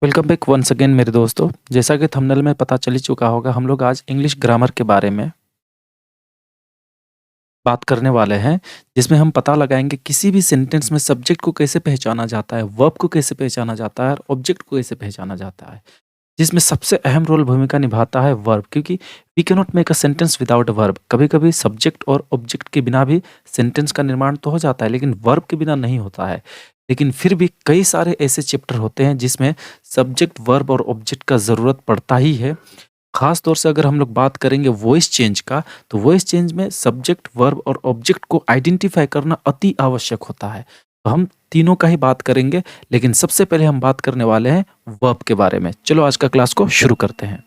Welcome back once again मेरे दोस्तों। जैसा कि थंबनेल में पता चल ही चुका होगा, हम लोग आज इंग्लिश ग्रामर के बारे में बात करने वाले हैं, जिसमें हम पता लगाएंगे किसी भी सेंटेंस में सब्जेक्ट को कैसे पहचाना जाता है, वर्ब को कैसे पहचाना जाता है और ऑब्जेक्ट को कैसे पहचाना जाता है। जिसमें सबसे अहम रोल भूमिका निभाता है वर्ब, क्योंकि we can not make a sentence without verb. कभी कभी सब्जेक्ट और ऑब्जेक्ट के बिना भी सेंटेंस का निर्माण तो हो जाता है, लेकिन वर्ब के बिना नहीं होता है। लेकिन फिर भी कई सारे ऐसे चैप्टर होते हैं जिसमें सब्जेक्ट, वर्ब और ऑब्जेक्ट का ज़रूरत पड़ता ही है। खास तौर से अगर हम लोग बात करेंगे वॉइस चेंज का, तो वॉइस चेंज में सब्जेक्ट, वर्ब और ऑब्जेक्ट को आइडेंटिफाई करना अति आवश्यक होता है। तो हम तीनों का ही बात करेंगे, लेकिन सबसे पहले हम बात करने वाले हैं वर्ब के बारे में। चलो आज का क्लास को शुरू करते हैं।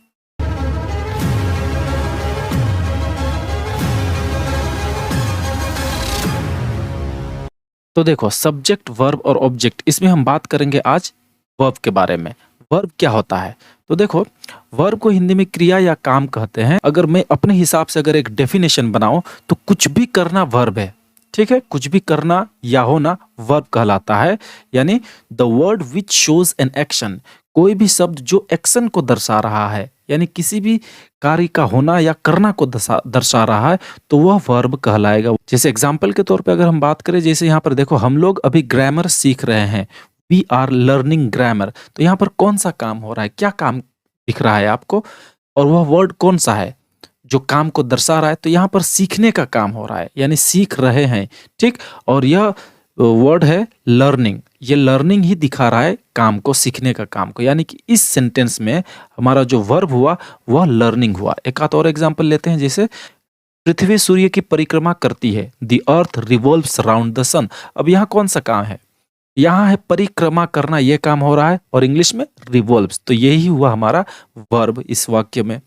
तो देखो, सब्जेक्ट, वर्ब और ऑब्जेक्ट, इसमें हम बात करेंगे आज वर्ब के बारे में। वर्ब क्या होता है? तो देखो, वर्ब को हिंदी में क्रिया या काम कहते हैं। अगर मैं अपने हिसाब से अगर एक डेफिनेशन बनाऊं तो कुछ भी करना वर्ब है। ठीक है, कुछ भी करना या होना वर्ब कहलाता है। यानी the word which shows an action, कोई भी शब्द जो एक्शन को दर्शा रहा है, यानी किसी भी कार्य का होना या करना को दर्शा रहा है, तो वह वर्ब कहलाएगा। जैसे एग्जाम्पल के तौर पे अगर हम बात करें, जैसे यहाँ पर देखो, हम लोग अभी ग्रामर सीख रहे हैं, वी आर लर्निंग ग्रामर। तो यहाँ पर कौन सा काम हो रहा है, क्या काम दिख रहा है आपको, और वह वर्ड कौन सा है जो काम को दर्शा रहा है? तो यहाँ पर सीखने का काम हो रहा है, यानी सीख रहे हैं। ठीक, और यह वर्ड है लर्निंग। ये लर्निंग ही दिखा रहा है काम को, सीखने का काम को। यानी कि इस सेंटेंस में हमारा जो वर्ब हुआ वह लर्निंग हुआ। एक आध और एग्जांपल लेते हैं, जैसे पृथ्वी सूर्य की परिक्रमा करती है, the earth revolves around the sun. अब यहाँ कौन सा काम है? यहाँ है परिक्रमा करना, यह काम हो रहा है, और इंग्लिश में रिवॉल्व्स। तो यही हुआ हमारा वर्ब इस वाक्य में।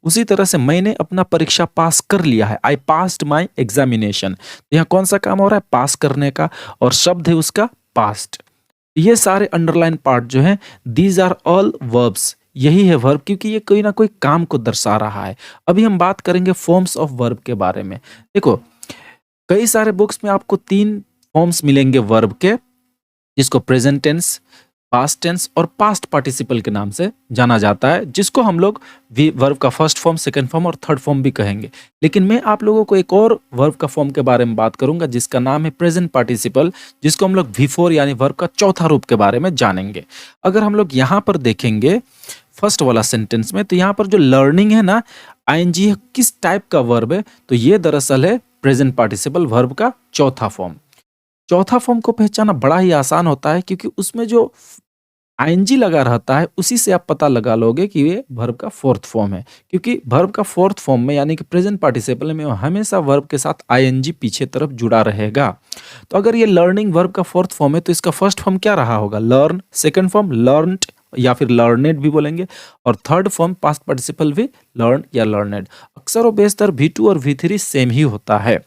उसी तरह से मैंने अपना परीक्षा पास कर लिया है, आई पास्ड माई एग्जामिनेशन। यहाँ कौन सा काम हो रहा है? पास करने का, और शब्द है उसका पास्ट। ये सारे अंडरलाइन पार्ट जो हैं, दीज आर ऑल वर्ब्स। यही है वर्ब, क्योंकि ये कोई ना कोई काम को दर्शा रहा है। अभी हम बात करेंगे फॉर्म्स ऑफ वर्ब के बारे में। देखो, कई सारे बुक्स में आपको 3 फॉर्म्स मिलेंगे वर्ब के, जिसको प्रेजेंट टेंस, पास्ट टेंस और पास्ट पार्टिसिपल के नाम से जाना जाता है, जिसको हम लोग वर्ब का फर्स्ट फॉर्म, सेकंड फॉर्म और थर्ड फॉर्म भी कहेंगे। लेकिन मैं आप लोगों को एक और वर्ब का फॉर्म के बारे में बात करूंगा, जिसका नाम है प्रेजेंट पार्टिसिपल, जिसको हम लोग V4 यानी वर्ब का चौथा रूप के बारे में जानेंगे। अगर हम लोग यहाँ पर देखेंगे फर्स्ट वाला सेंटेंस में, तो यहाँ पर जो लर्निंग है ना, ING किस टाइप का वर्ब है? तो ये दरअसल है प्रेजेंट पार्टिसिपल वर्ब का चौथा फॉर्म। चौथा फॉर्म को पहचानना बड़ा ही आसान होता है, क्योंकि उसमें जो ING लगा रहता है, उसी से आप पता लगा लोगे कि ये वर्ब का फोर्थ फॉर्म है। क्योंकि वर्ब का फोर्थ फॉर्म में, यानी कि प्रेजेंट पार्टिसिपल में, हमेशा वर्ब के साथ ING पीछे तरफ जुड़ा रहेगा। तो अगर ये लर्निंग वर्ब का फोर्थ फॉर्म है, तो इसका फर्स्ट फॉर्म क्या रहा होगा? लर्न। सेकंड फॉर्म लर्नड या फिर लर्नेड भी बोलेंगे, और थर्ड फॉर्म पास्ट पार्टिसिपल भी लर्न या लर्नेड। अक्सर और बेशतर V2 और V3 सेम ही होता है,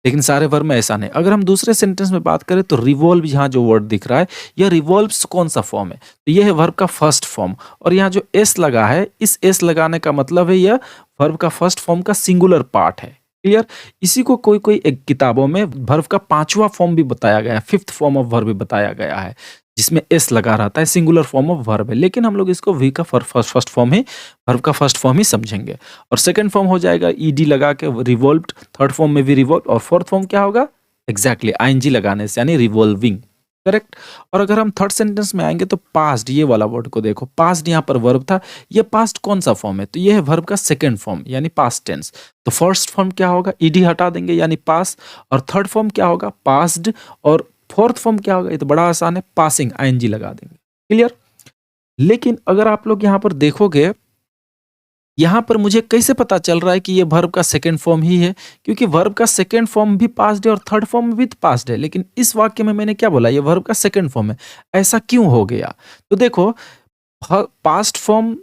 लेकिन सारे वर्ब में ऐसा नहीं। अगर हम दूसरे सेंटेंस में बात करें, तो रिवॉल्व, यहाँ जो वर्ड दिख रहा है, यह रिवॉल्व्स कौन सा फॉर्म है? तो यह है वर्ब का फर्स्ट फॉर्म। और यहाँ जो एस लगा है, इस एस लगाने का मतलब है यह वर्ब का फर्स्ट फॉर्म का सिंगुलर पार्ट है। क्लियर? इसी को कोई कोई एक किताबों में वर्ब का 5वां फॉर्म भी बताया गया है, 5th फॉर्म ऑफ वर्ब भी बताया गया है, जिसमें एस लगा रहता है, सिंगुलर फॉर्म ऑफ वर्ब है। लेकिन हम लोग इसको वी का फर्स्ट फॉर्म ही, वर्ब का फर्स्ट फॉर्म ही समझेंगे। और सेकंड फॉर्म हो जाएगा ईडी लगा के रिवॉल्व्ड, थर्ड फॉर्म में भी रिवॉल्व, और फोर्थ फॉर्म क्या होगा? एग्जैक्टली ING लगाने से, यानी रिवॉल्विंग। करेक्ट। और अगर हम थर्ड सेंटेंस में आएंगे, तो पास्ट, ये वाला वर्ड को देखो, पास्ट यहाँ पर वर्ब था, ये पास्ट कौन सा फॉर्म है? तो ये है वर्ब का सेकंड फॉर्म, यानी पास्ट टेंस। तो फर्स्ट फॉर्म क्या होगा? ईडी हटा देंगे, यानी पास। और थर्ड फॉर्म क्या होगा? पास्ड। और फोर्थ फॉर्म क्या होगा? ये तो बड़ा आसान है, पासिंग, ING लगा देंगे। क्लियर? लेकिन अगर आप लोग यहाँ पर देखोगे, यहाँ पर मुझे कैसे पता चल रहा है कि ये वर्ब का सेकंड फॉर्म ही है? क्योंकि वर्ब का सेकंड फॉर्म भी पास्ट है और थर्ड फॉर्म भी पास्ट है, लेकिन इस वाक्य में मैंने क्या बोला? ये वर्ब का सेकंड फॉर्म है। ऐसा क्यों हो गया? तो देखो, पास्ट फॉर्म,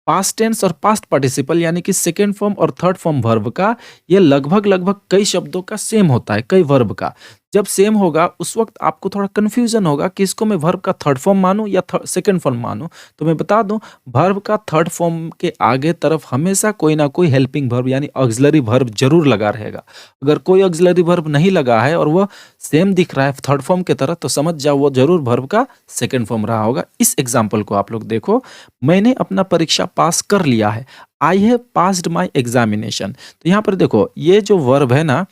पास्ट टेंस और पास्ट पार्टिसिपल, यानी कि सेकेंड फॉर्म और थर्ड फॉर्म वर्ब का, ये लगभग लगभग कई शब्दों का सेम होता है, कई वर्ब का। जब सेम होगा उस वक्त आपको थोड़ा कन्फ्यूजन होगा कि इसको मैं वर्ब का थर्ड फॉर्म मानूं या सेकंड फॉर्म मानूं। तो मैं बता दूं, वर्ब का थर्ड फॉर्म के आगे तरफ हमेशा कोई ना कोई हेल्पिंग वर्ब यानी ऑक्सिलरी वर्ब जरूर लगा रहेगा। अगर कोई ऑक्सिलरी वर्ब नहीं लगा है और वह सेम दिख रहा है थर्ड फॉर्म की तरह, तो समझ जाओ वो जरूर वर्ब का सेकंड फॉर्म रहा होगा। इस एग्जाम्पल को आप लोग देखो, मैंने अपना परीक्षा पास कर लिया है, I have passed my examination. तो यहाँ पर देखो ये जो वर्ब है ना,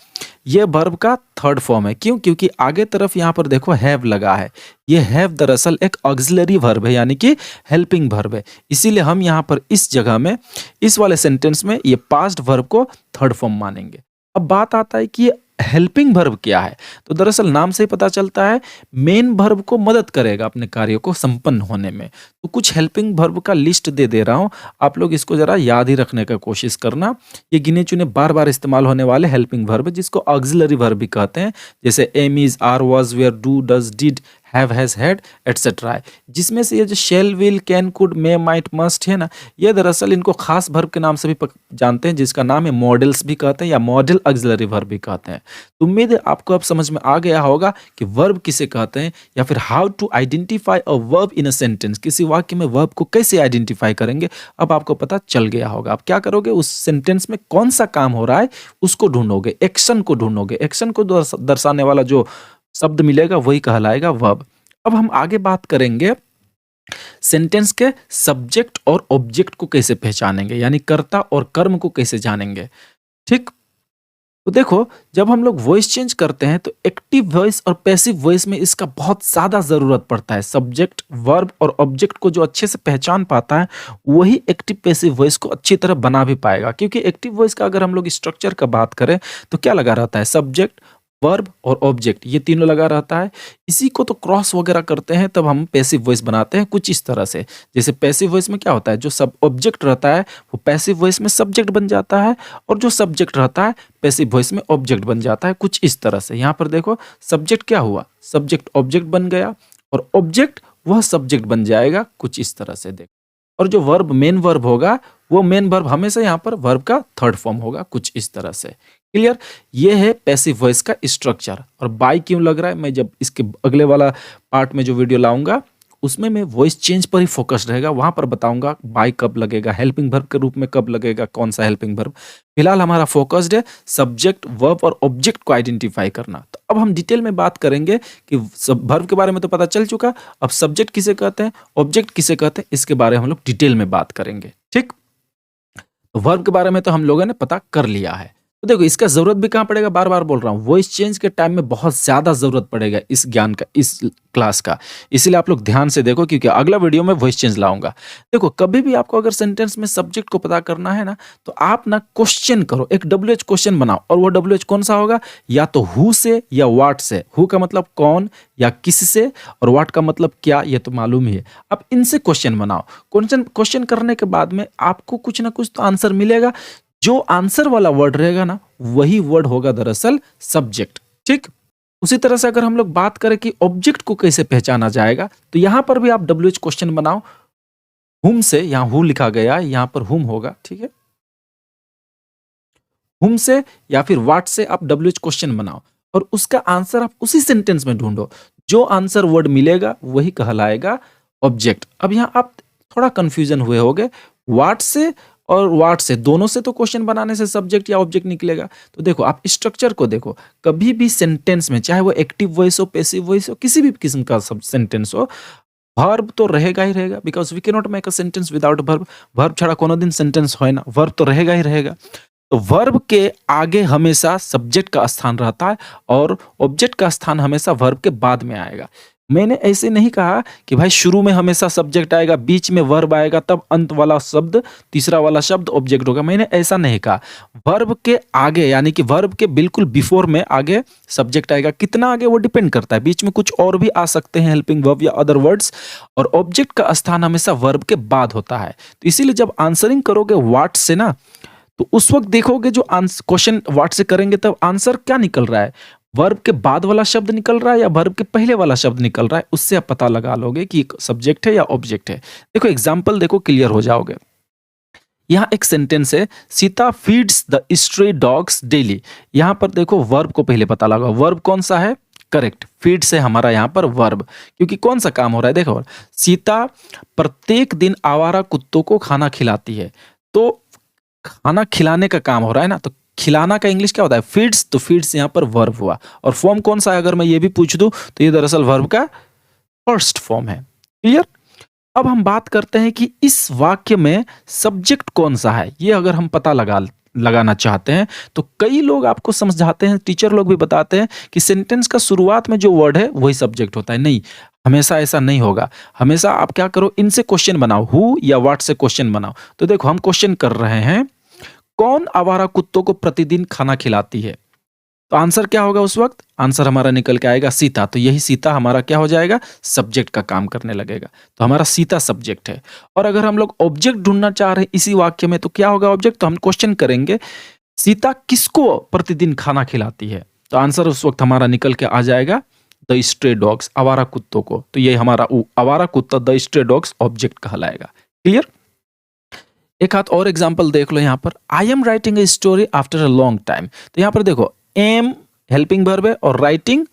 ये वर्ब का थर्ड फॉर्म है। क्यों? क्योंकि आगे तरफ यहाँ पर देखो हैव लगा है। ये हैव दरअसल एक ऑक्सिलरी वर्ब है यानी कि हेल्पिंग वर्ब है। इसीलिए हम यहाँ पर इस जगह में, इस वाले सेंटेंस में ये पास्ट वर्ब को थर्ड फॉर्म मानेंगे। अब बात आता है कि ये हेल्पिंग वर्ब क्या है। तो दरअसल नाम से ही पता चलता है मेन वर्ब को मदद करेगा अपने कार्यों को संपन्न होने में। तो कुछ हेल्पिंग वर्ब का लिस्ट दे रहा हूं, आप लोग इसको जरा याद ही रखने का कोशिश करना। ये गिने चुने बार बार इस्तेमाल होने वाले हेल्पिंग वर्ब है जिसको ऑक्सिलरी वर्ब भी कहते हैं, जैसे am, is, are, was, were, do, does, did, have, has, had, etcetera है। जिसमें से ये जो shall, will, can, could, may, might, must है ना, ये दरअसल इनको खास वर्ब के नाम से भी जानते हैं, जिसका नाम है मॉडल्स भी कहते हैं या मॉडल ऑक्सिलरी वर्ब भी कहते हैं। तो उम्मीद है आपको अब समझ में आ गया होगा कि वर्ब किसे कहते हैं या फिर how to identify a verb in a sentence. किसी वाक्य में वर्ब को कैसे आइडेंटिफाई करेंगे, अब आपको पता चल गया होगा। अब क्या करोगे, उस सेंटेंस में कौन सा काम हो रहा है उसको ढूंढोगे, एक्शन को ढूंढोगे। एक्शन को दर्शाने वाला जो शब्द मिलेगा वही कहलाएगा वर्ब। अब हम आगे बात करेंगे सेंटेंस के सब्जेक्ट और ऑब्जेक्ट को कैसे पहचानेंगे, यानी कर्ता और कर्म को कैसे जानेंगे। ठीक, तो देखो जब हम लोग वॉइस चेंज करते हैं तो एक्टिव वॉइस और पैसिव वॉइस में इसका बहुत ज्यादा जरूरत पड़ता है। सब्जेक्ट, वर्ब और ऑब्जेक्ट को जो अच्छे से पहचान पाता है वही एक्टिव पैसिव वॉइस को अच्छी तरह बना भी पाएगा। क्योंकि एक्टिव वॉइस का अगर हम लोग स्ट्रक्चर का बात करें तो क्या लगा रहता है, सब्जेक्ट, वर्ब और ऑब्जेक्ट, ये तीनों लगा रहता है। इसी को तो क्रॉस वगैरह करते हैं तब हम पैसिव वॉइस बनाते हैं कुछ इस तरह से। जैसे पैसिव वॉइस में क्या होता है, जो सब ऑब्जेक्ट रहता है वो पैसिव वॉइस में सब्जेक्ट बन जाता है और जो सब्जेक्ट रहता है पैसिव वॉइस में ऑब्जेक्ट बन जाता है, कुछ इस तरह से। यहाँ पर देखो सब्जेक्ट क्या हुआ, सब्जेक्ट ऑब्जेक्ट बन गया और ऑब्जेक्ट वह सब्जेक्ट बन जाएगा, कुछ इस तरह से देखो। और जो वर्ब मेन वर्ब होगा वो मेन वर्ब हमेशा यहाँ पर वर्ब का थर्ड फॉर्म होगा, कुछ इस तरह से। क्लियर? ये है पैसिव वॉइस का स्ट्रक्चर। और बाय क्यों लग रहा है, मैं जब इसके अगले वाला पार्ट में जो वीडियो लाऊंगा उसमें मैं वॉइस चेंज पर ही फोकस रहेगा, वहां पर बताऊंगा बाय कब लगेगा, हेल्पिंग वर्ब के रूप में कब लगेगा, कौन सा हेल्पिंग वर्ब। फिलहाल हमारा फोकस्ड है सब्जेक्ट, वर्ब और ऑब्जेक्ट को आइडेंटिफाई करना। तो अब हम डिटेल में बात करेंगे कि वर्ब के बारे में तो पता चल चुका, अब सब्जेक्ट किसे कहते हैं, ऑब्जेक्ट किसे कहते हैं, इसके बारे में हम लोग डिटेल में बात करेंगे। ठीक, वर्ब के बारे में तो हम लोगों ने पता कर लिया है। तो देखो इसका जरूरत भी कहाँ पड़ेगा, बार बार बोल रहा हूँ, वॉइस चेंज के टाइम में बहुत ज्यादा जरूरत पड़ेगा इस ज्ञान का, इस क्लास का। इसीलिए आप लोग ध्यान से देखो क्योंकि अगला वीडियो में वॉइस चेंज लाऊंगा। देखो कभी भी आपको अगर सेंटेंस में सब्जेक्ट को पता करना है ना, तो आप ना क्वेश्चन करो, एक WH क्वेश्चन बनाओ। और वो WH कौन सा होगा, या तो हु से या व्हाट से। हु का मतलब कौन या किस से, और व्हाट का मतलब क्या, ये तो मालूम ही है। अब इनसे क्वेश्चन बनाओ। क्वेश्चन करने के बाद में आपको कुछ ना कुछ तो आंसर मिलेगा। जो आंसर वाला वर्ड रहेगा ना वही वर्ड होगा दरअसल सब्जेक्ट। ठीक, उसी तरह से अगर हम लोग बात करें कि ऑब्जेक्ट को कैसे पहचाना जाएगा, तो यहां पर भी आप WH क्वेश्चन बनाओ। हुम से, यहां हु लिखा गया है, यहां पर हुम होगा। ठीक है, हुम से या फिर व्हाट से आप WH क्वेश्चन बनाओ और उसका आंसर आप उसी सेंटेंस में ढूंढो। जो आंसर वर्ड मिलेगा वही कहलाएगा ऑब्जेक्ट। अब यहां आप थोड़ा कंफ्यूजन हुए होंगे, व्हाट से और व्हाट से, दोनों से तो क्वेश्चन बनाने से सब्जेक्ट या ऑब्जेक्ट निकलेगा। तो देखो आप स्ट्रक्चर को देखो, कभी भी सेंटेंस में चाहे वो एक्टिव वॉइस हो, पैसिव वॉइस हो, किसी भी किस्म का सब सेंटेंस हो, वर्ब तो रहेगा ही रहेगा। Because we can not make a sentence without verb. Verb छड़ा कोनो दिन सेंटेंस हो ना, वर्ब तो रहेगा ही रहेगा। तो वर्ब के आगे हमेशा सब्जेक्ट का स्थान रहता है और ऑब्जेक्ट का स्थान हमेशा वर्ब के बाद में आएगा। मैंने ऐसे नहीं कहा कि भाई शुरू में हमेशा सब्जेक्ट आएगा, बीच में वर्ब आएगा, तब अंत वाला शब्द, तीसरा वाला शब्द ऑब्जेक्ट होगा। मैंने ऐसा नहीं कहा। वर्ब के आगे यानी कि वर्ब के बिल्कुल बिफोर में आगे सब्जेक्ट आएगा। कितना आगे वो डिपेंड करता है, बीच में कुछ और भी आ सकते हैं हेल्पिंग वर्ब या अदर वर्ड्स। और ऑब्जेक्ट का स्थान हमेशा वर्ब के बाद होता है। तो इसीलिए जब आंसरिंग करोगे व्हाट से ना, तो उस वक्त देखोगे जो क्वेश्चन व्हाट से करेंगे तब आंसर क्या निकल रहा है, वर्ब के बाद वाला शब्द निकल रहा है या वर्ब के पहले वाला शब्द निकल रहा है। उससे आप पता लगा लोगे कि सब्जेक्ट है या ऑब्जेक्ट है। देखो एग्जांपल देखो, क्लियर हो जाओगे। यहां एक सेंटेंस है, Sita feeds the stray dogs daily. यहां पर देखो वर्ब को पहले पता लगा, वर्ब कौन सा है, करेक्ट, फीड से हमारा यहाँ पर वर्ब, क्योंकि कौन सा काम हो रहा है देखो, सीता प्रत्येक दिन आवारा कुत्तों को खाना खिलाती है, तो खाना खिलाने का काम हो रहा है ना, तो खिलाना का इंग्लिश क्या होता है, फीड्स, तो फीड्स यहाँ पर वर्ब हुआ। और फॉर्म कौन सा है अगर मैं ये भी पूछ दूं तो ये दरअसल वर्ब का फर्स्ट फॉर्म है। क्लियर। अब हम बात करते हैं कि इस वाक्य में सब्जेक्ट कौन सा है, ये अगर हम पता लगाना चाहते हैं तो कई लोग आपको समझाते हैं, टीचर लोग भी बताते हैं कि सेंटेंस का शुरुआत में जो वर्ड है वही सब्जेक्ट होता है। नहीं, हमेशा ऐसा नहीं होगा। हमेशा आप क्या करो, इनसे क्वेश्चन बनाओ, हु या व्हाट से क्वेश्चन बनाओ। तो देखो हम क्वेश्चन कर रहे हैं, कौन आवारा कुत्तों को प्रतिदिन खाना खिलाती है, तो आंसर क्या होगा उस वक्त, आंसर हमारा निकल के आएगा सीता। तो यही सीता हमारा क्या हो जाएगा, सब्जेक्ट का काम करने लगेगा। तो हमारा सीता सब्जेक्ट है। और अगर हम लोग ऑब्जेक्ट ढूंढना चाह रहे हैं इसी वाक्य में, तो क्या होगा ऑब्जेक्ट, तो हम क्वेश्चन करेंगे सीता किसको प्रतिदिन खाना खिलाती है, तो आंसर उस वक्त हमारा निकल के आ जाएगा द स्ट्रे डॉग्स, आवारा कुत्तों को। तो ये हमारा आवारा कुत्ता द स्ट्रे डॉग्स ऑब्जेक्ट कहलाएगा। क्लियर। एक हाथ और एग्जाम्पल देख लो यहाँ पर, I am writing a story after a long time. तो यहाँ पर देखो एम हेल्पिंग वर्ब है और राइटिंग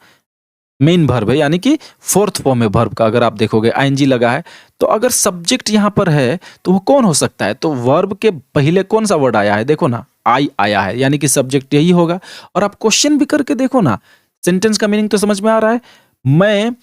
मेन वर्ब है, यानी कि फोर्थ फॉर्म है वर्ब का। अगर आप देखोगे आईएनजी लगा है, तो अगर सब्जेक्ट यहां पर है तो वो कौन हो सकता है, तो वर्ब के पहले कौन सा वर्ड आया है, देखो ना आई आया है, यानी कि सब्जेक्ट यही होगा। और आप क्वेश्चन भी करके देखो ना, सेंटेंस का मीनिंग तो समझ में आ रहा है, मैं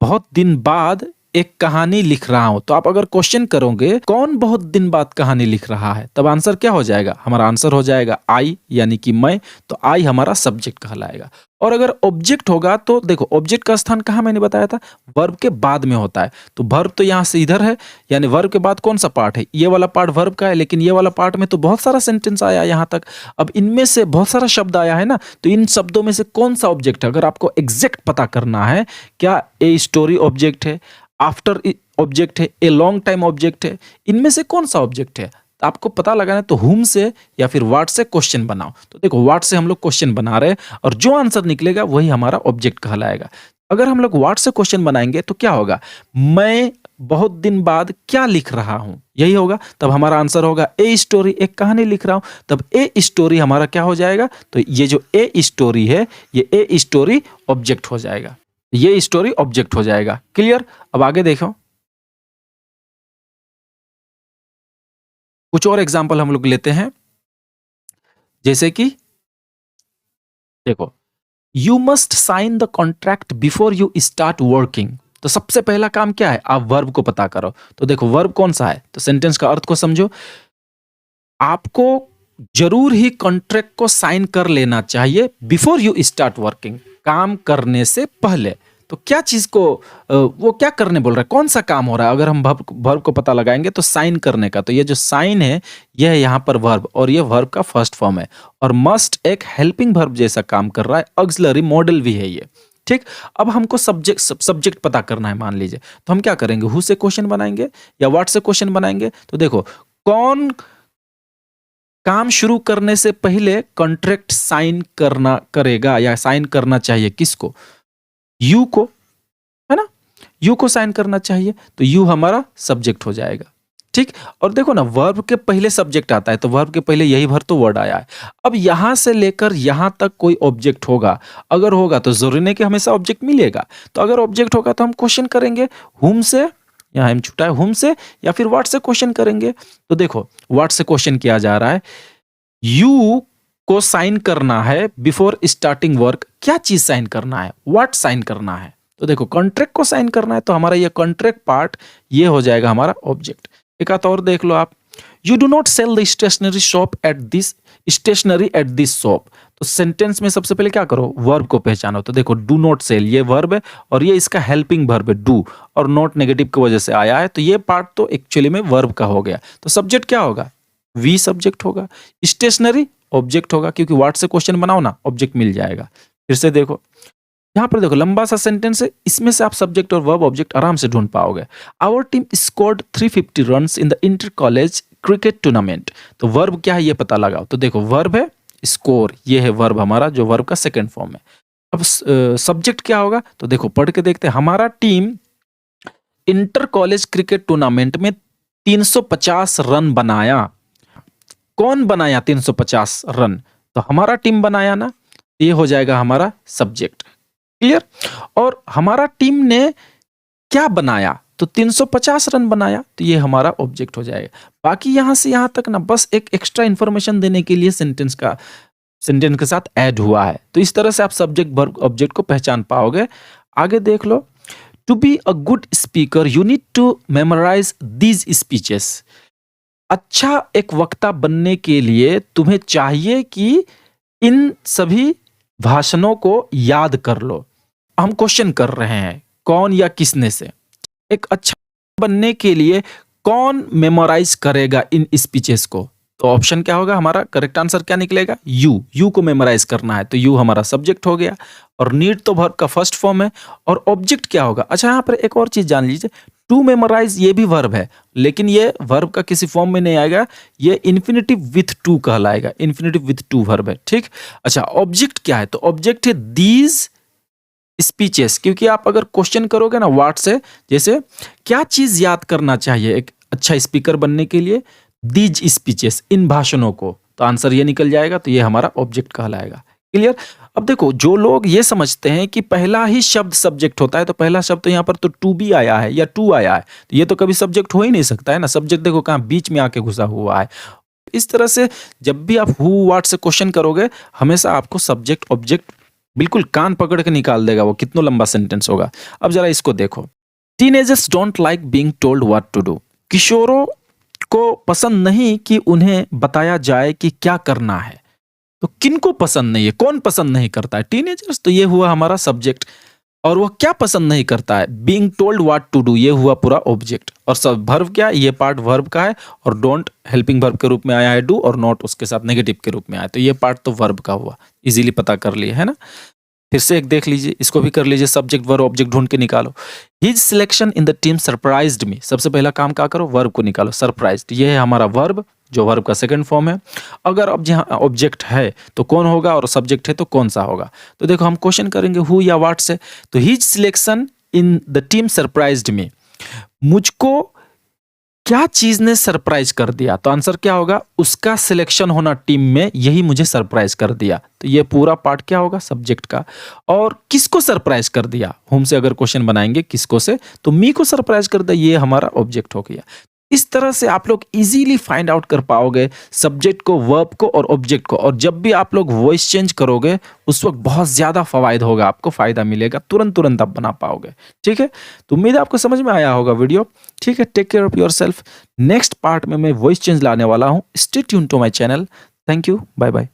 बहुत दिन बाद एक कहानी लिख रहा हूं। तो आप अगर क्वेश्चन करोगे कौन बहुत दिन बाद कहानी लिख रहा है, तब आंसर क्या हो जाएगा, हमारा आंसर हो जाएगा आई, यानी कि मैं। तो आई हमारा सब्जेक्ट कहलाएगा। और अगर ऑब्जेक्ट होगा तो देखो ऑब्जेक्ट का स्थान कहाँ मैंने बताया था, वर्ब के बाद में होता है। तो वर्ब तो यहाँ से इधर है, यानी वर्ब के बाद कौन सा पार्ट है, ये वाला पार्ट वर्ब का है, लेकिन ये वाला पार्ट में तो बहुत सारा सेंटेंस आया यहाँ तक। अब इनमें से बहुत सारा शब्द आया है ना, तो इन शब्दों में से कौन सा ऑब्जेक्ट है, अगर आपको एग्जैक्ट पता करना है, क्या ए स्टोरी ऑब्जेक्ट है, आफ्टर ऑब्जेक्ट है, ए लॉन्ग टाइम ऑब्जेक्ट है, इनमें से कौन सा ऑब्जेक्ट है, तो आपको पता लगाना है तो हुम से या फिर व्हाट से क्वेश्चन बनाओ। तो देखो व्हाट से हम लोग क्वेश्चन बना रहे हैं और जो आंसर निकलेगा वही हमारा ऑब्जेक्ट कहलाएगा। अगर हम लोग व्हाट से क्वेश्चन बनाएंगे तो क्या होगा, मैं बहुत दिन बाद क्या लिख रहा हूं, यही होगा। तब हमारा आंसर होगा ए स्टोरी, एक कहानी लिख रहा हूं। तब ए स्टोरी हमारा क्या हो जाएगा, तो ये जो ए स्टोरी है, ये ए स्टोरी ऑब्जेक्ट हो जाएगा, ये स्टोरी ऑब्जेक्ट हो जाएगा। क्लियर। अब आगे देखो, कुछ और एग्जांपल हम लोग लेते हैं, जैसे कि देखो you must sign the contract before you start working. तो सबसे पहला काम क्या है, आप वर्ब को पता करो। तो देखो वर्ब कौन सा है, तो सेंटेंस का अर्थ को समझो, आपको जरूर ही कॉन्ट्रैक्ट को साइन कर लेना चाहिए बिफोर यू स्टार्ट वर्किंग, काम करने से पहले। तो क्या चीज को वो क्या करने बोल रहा है, कौन सा काम हो रहा है, अगर हम वर्ब को पता लगाएंगे तो साइन करने का। तो ये जो साइन है यह है यहाँ पर वर्ब, और ये वर्ब का फर्स्ट फॉर्म है। और मस्ट एक हेल्पिंग वर्ब जैसा काम कर रहा है, ऑक्सिलरी मॉडल भी है ये। ठीक। अब हमको सब्जेक्ट पता करना है, मान लीजिए, तो हम क्या करेंगे, हु से क्वेश्चन बनाएंगे या व्हाट से क्वेश्चन बनाएंगे। तो देखो कौन काम शुरू करने से पहले कॉन्ट्रैक्ट साइन करेगा या साइन करना चाहिए, किसको, यू को, है ना, यू को साइन करना चाहिए। तो यू हमारा सब्जेक्ट हो जाएगा। ठीक। और देखो ना वर्ब के पहले सब्जेक्ट आता है, तो वर्ब के पहले यही भर तो वर्ड आया है। अब यहां से लेकर यहां तक कोई ऑब्जेक्ट होगा, अगर होगा तो जरूरी नहीं कि हमेशा ऑब्जेक्ट मिलेगा। तो अगर ऑब्जेक्ट होगा तो हम क्वेश्चन करेंगे हुम से, यहाँ हम छुटा है हुम से, या फिर व्हाट से क्वेश्चन करेंगे। तो देखो व्हाट से क्वेश्चन किया जा रहा है, यू को साइन करना है बिफोर स्टार्टिंग वर्क। क्या चीज साइन करना है, व्हाट साइन करना है। तो देखो कॉन्ट्रैक्ट को साइन करना है, तो हमारा ये कॉन्ट्रैक्ट पार्ट ये हो जाएगा हमारा ऑब्जेक्ट। एक आध और देख लो आप, you do not sell the stationery shop at this stationery at this shop. तो सेंटेंस में सबसे पहले क्या करो, वर्ब को पहचानो। तो देखो डू नॉट सेल ये वर्ब है, और ये इसका हेल्पिंग वर्ब है डू, और नॉट नेगेटिव की वजह से आया है, तो ये पार्ट तो एक्चुअली में वर्ब का हो गया। तो सब्जेक्ट क्या होगा, वी सब्जेक्ट होगा, स्टेशनरी ऑब्जेक्ट होगा, क्योंकि व्हाट से क्वेश्चन बनाओ ना ऑब्जेक्ट मिल जाएगा। फिर से देखो यहां पर, देखो लंबा सा सेंटेंस है, इसमें से आप सब्जेक्ट और वर्ब ऑब्जेक्ट आराम से ढूंढ पाओगे। Our team scored 350 runs in the inter college cricket tournament. तो वर्ब क्या है ये पता लगाओ। तो देखो वर्ब है स्कोर, ये है वर्ब हमारा, जो वर्ब का सेकंड फॉर्म है। अब सब्जेक्ट क्या होगा, तो देखो पढ़ के देखते हैं, हमारा team inter college cricket tournament में 350 रन बनाया। कौन बनाया 350 रन, तो हमारा टीम बनाया ना, ये हो जाएगा हमारा सब्जेक्ट। क्लियर। और हमारा टीम ने क्या बनाया, तो 350 रन बनाया, तो ये हमारा ऑब्जेक्ट हो जाएगा। बाकी यहां से यहां तक ना बस एक एक्स्ट्रा इंफॉर्मेशन देने के लिए सेंटेंस के साथ ऐड हुआ है। तो इस तरह से आप सब्जेक्ट वर्ब ऑब्जेक्ट को पहचान पाओगे। आगे देख लो, to be a good speaker you need to memorize these speeches. अच्छा एक वक्ता बनने के लिए तुम्हें चाहिए कि इन सभी भाषणों को याद कर लो। हम क्वेश्चन कर रहे हैं कौन या किसने से। एक अच्छा बनने के लिए कौन मेमोराइज करेगा इन स्पीचेस को, तो ऑप्शन क्या होगा, हमारा करेक्ट आंसर क्या निकलेगा, यू को मेमोराइज करना है, तो यू हमारा सब्जेक्ट हो गया। और नीड तो वर्ब का फर्स्ट फॉर्म है। और ऑब्जेक्ट क्या होगा, अच्छा यहां पर एक और चीज जान लीजिए, टू मेमोराइज ये भी वर्ब है, लेकिन ये वर्ब का किसी फॉर्म में नहीं आएगा, ये इन्फिनिटिव विथ टू कहलाएगा, इन्फिनिटिव विथ टू वर्ब है, ठीक। अच्छा ऑब्जेक्ट क्या है, तो ऑब्जेक्ट है दीज स्पीचेस, क्योंकि आप अगर क्वेश्चन करोगे ना व्हाट से, जैसे क्या चीज याद करना चाहिए एक अच्छा स्पीकर बनने के लिए, दीज स्पीचेस, इन भाषणों को, तो आंसर ये निकल जाएगा, तो ये हमारा ऑब्जेक्ट कहलाएगा। क्लियर। अब देखो जो लोग ये समझते हैं कि पहला ही शब्द सब्जेक्ट होता है, तो पहला शब्द तो यहाँ पर तो टू बी आया है या टू आया है, तो ये तो कभी सब्जेक्ट हो ही नहीं सकता है ना। सब्जेक्ट देखो कहाँ बीच में आके घुसा हुआ है। इस तरह से जब भी आप हु व्हाट से क्वेश्चन करोगे, हमेशा आपको सब्जेक्ट ऑब्जेक्ट बिल्कुल कान पकड़ के निकाल देगा, वो कितना लंबा सेंटेंस होगा। अब जरा इसको देखो, teenagers don't like being told what to do. किशोरों को पसंद नहीं कि उन्हें बताया जाए कि क्या करना है। तो किनको पसंद नहीं है, कौन पसंद नहीं करता है, टीनेजर्स, तो ये हुआ हमारा सब्जेक्ट। और वो क्या पसंद नहीं करता है, being told what to do, ये हुआ पूरा ऑब्जेक्ट। और सब वर्ब क्या, ये पार्ट वर्ब का है, और डोंट हेल्पिंग वर्ब के रूप में आया है डू, और नॉट उसके साथ नेगेटिव के रूप में आया, तो ये पार्ट तो वर्ब का हुआ। इजीली पता कर लिए है ना। फिर से एक देख लीजिए, इसको भी कर लीजिए, सब्जेक्ट वर्ब ऑब्जेक्ट ढूंढ के निकालो। His selection in the team surprised me. सबसे पहला काम क्या करो, वर्ब को निकालो, सरप्राइज्ड, ये है हमारा वर्ब, जो वर्ब का सेकंड फॉर्म है। अगर अब जहाँ ऑब्जेक्ट है तो कौन होगा, और सब्जेक्ट है तो कौन सा होगा। तो देखो हम क्वेश्चन करेंगे हु या व्हाट से, तो his selection in the team surprised me, मुझको क्या चीज ने सरप्राइज कर दिया, तो आंसर क्या होगा, उसका सिलेक्शन होना टीम में, यही मुझे सरप्राइज कर दिया। तो ये पूरा पार्ट क्या होगा, सब्जेक्ट का। और किसको सरप्राइज कर दिया, होम से अगर क्वेश्चन बनाएंगे किसको से, तो मी को सरप्राइज कर दिया, ये हमारा ऑब्जेक्ट हो गया। इस तरह से आप लोग इजीली फाइंड आउट कर पाओगे सब्जेक्ट को, वर्ब को और ऑब्जेक्ट को। और जब भी आप लोग वॉइस चेंज करोगे उस वक्त बहुत ज्यादा फवायद होगा, आपको फायदा मिलेगा, तुरंत आप बना पाओगे। ठीक है, तो उम्मीद है आपको समझ में आया होगा वीडियो। ठीक है, take care of yourself. Next part में मैं वॉइस चेंज लाने वाला हूं। Stay tune to my channel. Thank you, bye bye.